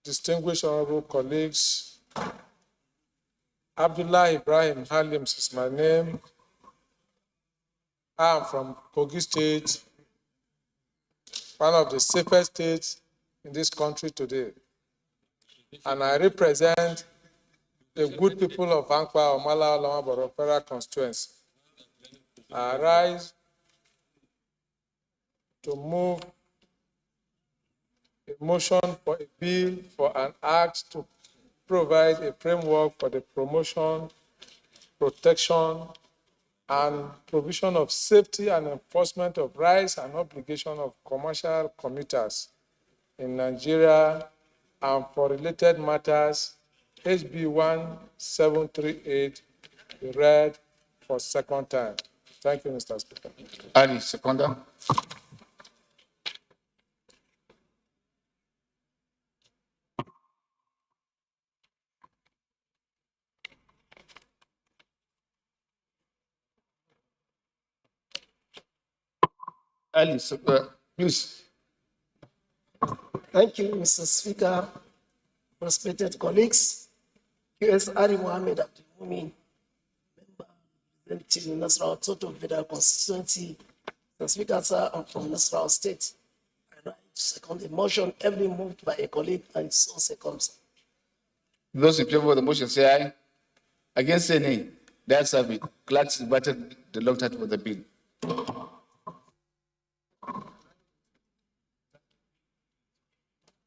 distinguished honorable colleagues, Abdullah Ibrahim Halims is my name. I am from Kogi State, one of the safest states in this country today. And I represent the good people of Ankwa, Omala, Oloma, Borofera constituency. I rise to move a motion for a bill for an act to provide a framework for the promotion, protection, and provision of safety and enforcement of rights and obligations of commercial commuters in Nigeria and for related matters, HB 1738, be read for second time. Thank you, Mr. Speaker. Ali, seconder. Ali, please. Thank you, Mr. Speaker. Respected colleagues, U.S. Ali Mohammed Abdulmumin, member representing Nasarawa Total Federal Constituency. Mr. Speaker, sir, I'm from Nasarawa State. I rise to second the motion, every moved by a colleague, and so seconds. Those in favor of the motion say aye. Against say nay. That's have it. Clerks invited the long title for the bill.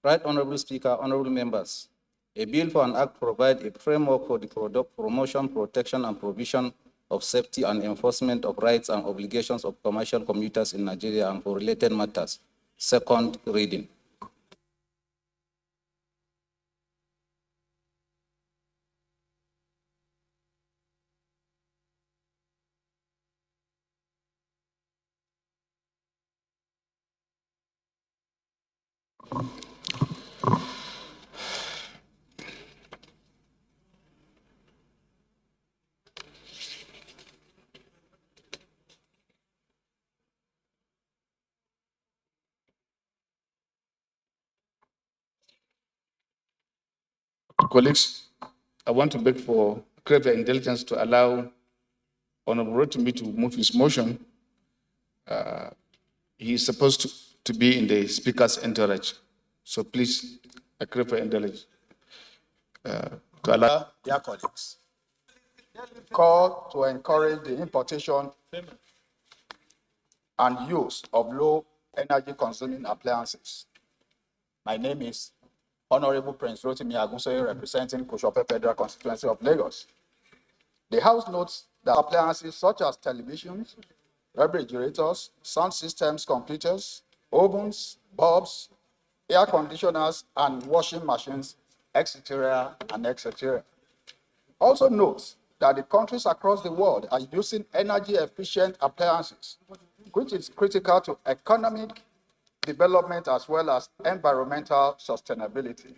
Right Honorable Speaker, honorable members, a bill for an act provide a framework for the promotion, protection, and provision of safety and enforcement of rights and obligations of commercial commuters in Nigeria and for related matters. Second reading. Colleagues, I want to beg for greater indulgence to allow Honorable Rotimi to move his motion. He is supposed to be in the speaker's entourage. So please, I crave for indulgence to allow. Dear colleagues, call to encourage the importation and use of low energy consuming appliances. My name is Honorable Prince Rotimi Agunsoye, representing Kushope Federal Constituency of Lagos. The House notes that appliances such as televisions, refrigerators, sound systems, computers, ovens, bulbs, air conditioners, and washing machines, etc., and etc. Also notes that the countries across the world are using energy-efficient appliances, which is critical to economic development as well as environmental sustainability.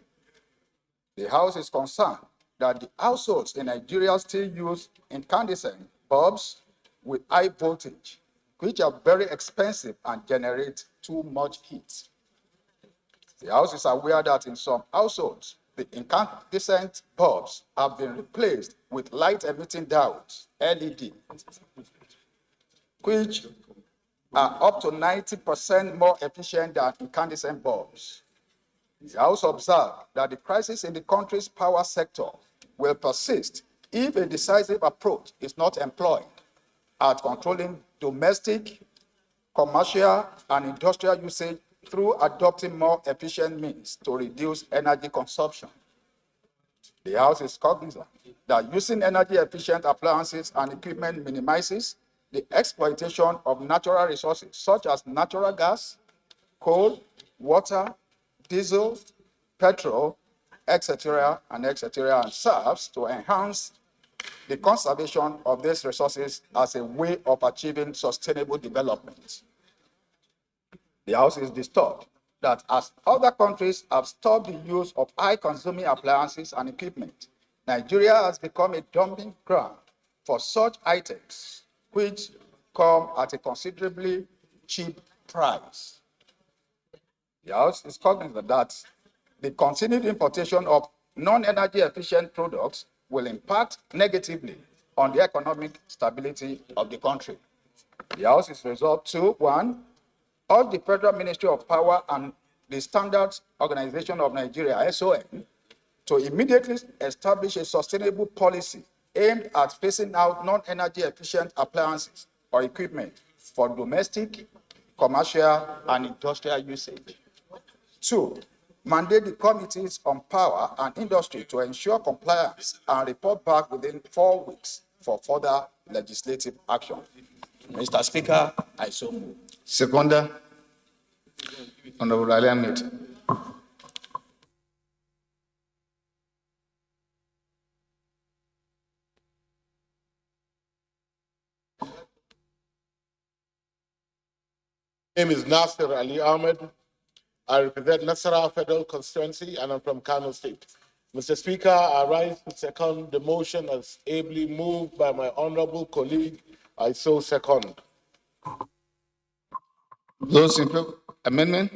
The House is concerned that the households in Nigeria still use incandescent bulbs with high voltage, which are very expensive and generate too much heat. The House is aware that in some households, the incandescent bulbs have been replaced with light-emitting diodes, LED, which are up to 90% more efficient than incandescent bulbs. The House observed that the crisis in the country's power sector will persist if a decisive approach is not employed at controlling domestic, commercial, and industrial usage through adopting more efficient means to reduce energy consumption. The House is cognizant that using energy-efficient appliances and equipment minimizes the exploitation of natural resources such as natural gas, coal, water, diesel, petrol, etc., and serves to enhance the conservation of these resources as a way of achieving sustainable development. The House is disturbed that as other countries have stopped the use of high-consuming appliances and equipment, Nigeria has become a dumping ground for such items, which come at a considerably cheap price. The House is cognizant that the continued importation of non-energy efficient products will impact negatively on the economic stability of the country. The House is resolved to, 1, urge the Federal Ministry of Power and the Standards Organization of Nigeria, SON, to immediately establish a sustainable policy aimed at phasing out non-energy efficient appliances or equipment for domestic, commercial, and industrial usage. 2, mandate the committees on power and industry to ensure compliance and report back within 4 weeks for further legislative action. Mr. Speaker, I so move. Seconder, Honorable Ali Ahmed. My name is Nasir Ali Ahmed. I represent Nasara Federal Constituency and I'm from Kano State. Mr. Speaker, I rise to second the motion as ably moved by my honorable colleague. I so second. Those in favor, amendment?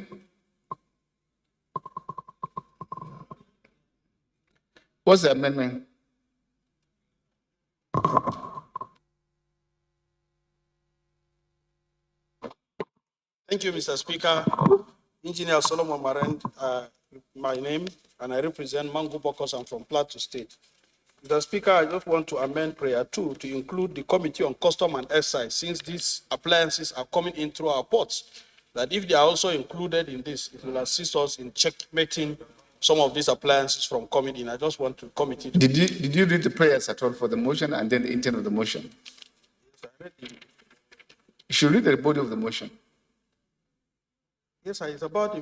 What's the amendment? Thank you, Mr. Speaker. Engineer Solomon Marand, my name, and I represent Mangu Bokos. I'm from Plateau State. Mr. Speaker, I just want to amend prayer 2 to include the Committee on Custom and Excise, since these appliances are coming in through our ports, that if they are also included in this, it will assist us in checkmating some of these appliances from coming in. I just want the committee to... Did you read the prayers at all for the motion and then the intent of the motion? You should read the body of the motion. Yes, sir, it's about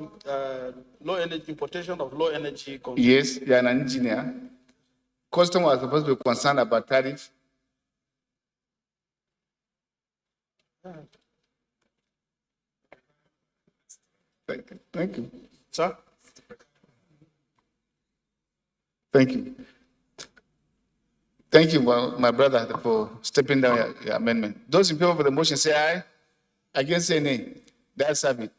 low energy importation of low energy. Yes, you're an engineer. Customers are supposed to be concerned about tariffs. Thank you. Sir? Thank you. Thank you, my brother, for stepping down your amendment. Those in favor of the motion say aye. Against say nay. That's it.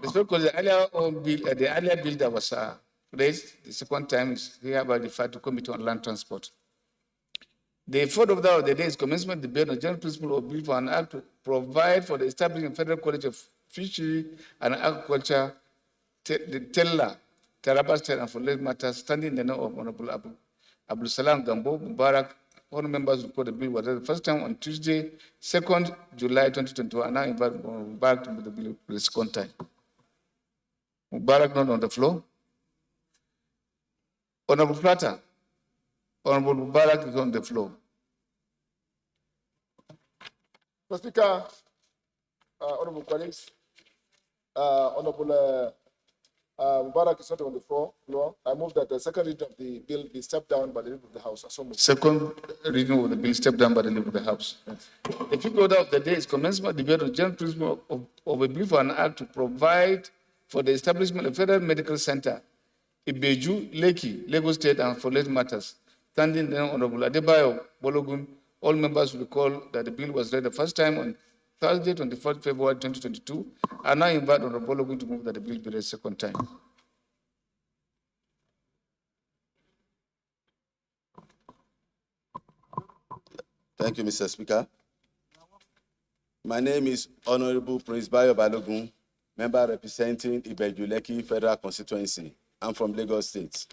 Because the earlier bill that was raised the second time is hereby referred to Committee on Land Transport. The fourth of the day is commencement debate on general principle of bill for an act to provide for the establishing Federal College of Fishery and Agriculture, the Tella, Taraba State, and for related matters, standing in the name of Honorable Abdul Salam Gambo Mubarak. All members report the bill was read the first time on Tuesday, 2nd July 2021, and now invite Mubarak to the bill for the second time. Mubarak not on the floor. Honorable Platter, Honorable Mubarak is on the floor. Mr. Speaker, honorable colleagues, Honorable Mubarak is not on the floor. I move that the second reading of the bill be stepped down by the leader of the House. Second reading of the bill stepped down by the leader of the House. The fifth order of the day is commencement debate on general principle of a bill for an act to provide for the establishment of Federal Medical Center, Ibeju, Lekki, Lagos State, and for related matters. Standing there, Honorable Adebayo Bologun, all members will recall that the bill was read the first time on Thursday, 24th February 2022. I now invite Honorable Bologun to move that the bill be read second time. Thank you, Mr. Speaker. My name is Honorable Bayo Balogun, member representing Ibeju Lekki Federal Constituency. I'm from Lagos State.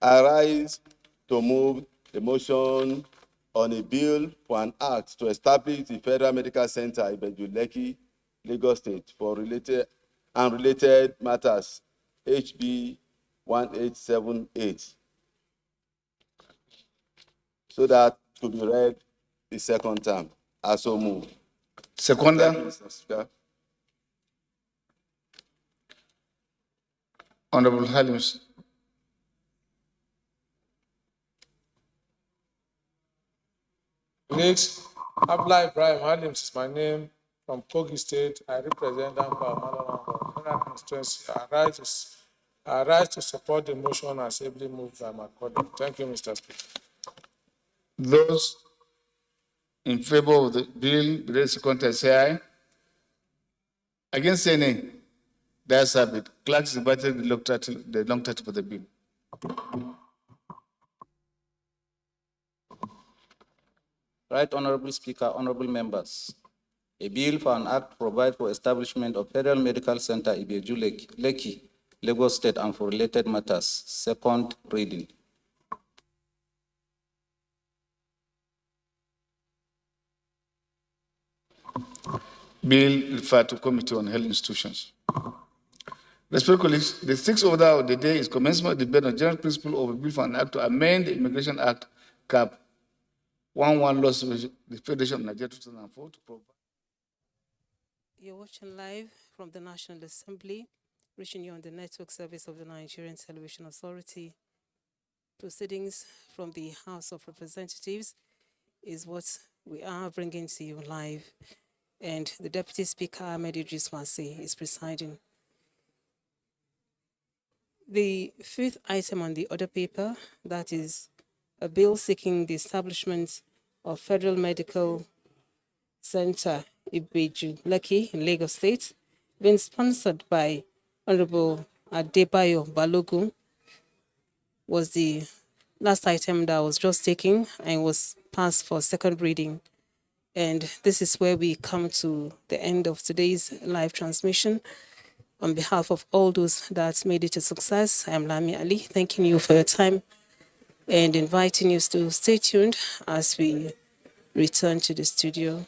I rise to move the motion on a bill for an act to establish the Federal Medical Center Ibeju Lekki, Lagos State for related matters, HB 1878. So that to be read the second time. I so move. Seconder. Mr. Speaker. Honorable Halims. Colleagues, Abla Ibrahim Halims is my name, from Kogi State. I represent Ampa Federal Constituency. I rise to support the motion as ably moved by my colleague. Thank you, Mr. Speaker. Those in favor of the bill, the second time say aye. Against say nay. The ayes have it. Clerk is invited the long title for the bill. Right Honorable Speaker, honorable members. A bill for an act to provide for establishment of Federal Medical Center Ibeju Lekki, Lagos State, and for related matters. Second reading. Bill referred to Committee on Health Institutions. Respected colleagues, the sixth order of the day is commencement of debate on general principle of a bill for an act to amend the Immigration Act, Cap 11 Laws of the Federation of Nigeria 2004 to provide. You're watching live from the National Assembly, reaching you on the network service of the Nigerian Television Authority. Proceedings from the House of Representatives is what we are bringing to you live. And the Deputy Speaker, Ahmed Idris Wasi, is presiding. The fifth item on the order paper, that is a bill seeking the establishment of Federal Medical Center Ibeju Lekki in Lagos State, been sponsored by Honorable Adebayo Balogun, was the last item that was just taken and was passed for second reading. And this is where we come to the end of today's live transmission. On behalf of all those that made it a success, I am Lami Ali, thanking you for your time and inviting you to stay tuned as we return to the studio.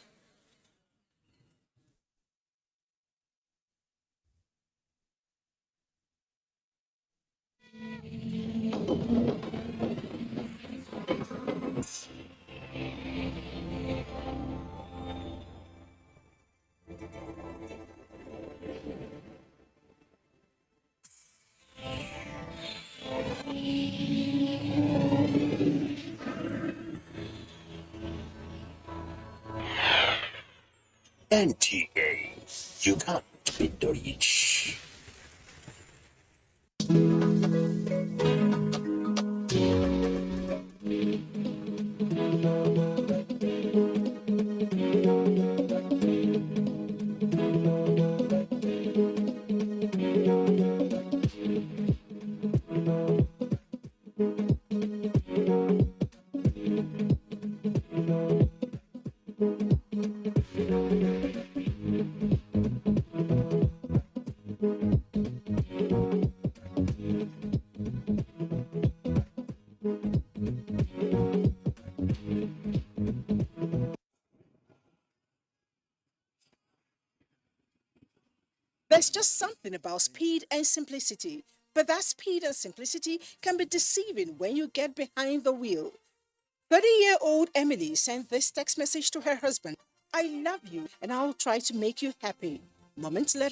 NTA, you can't beat the rich. There's just something about speed and simplicity, but that speed and simplicity can be deceiving when you get behind the wheel. 30-year-old Emily sent this text message to her husband: "I love you and I'll try to make you happy." Moments later,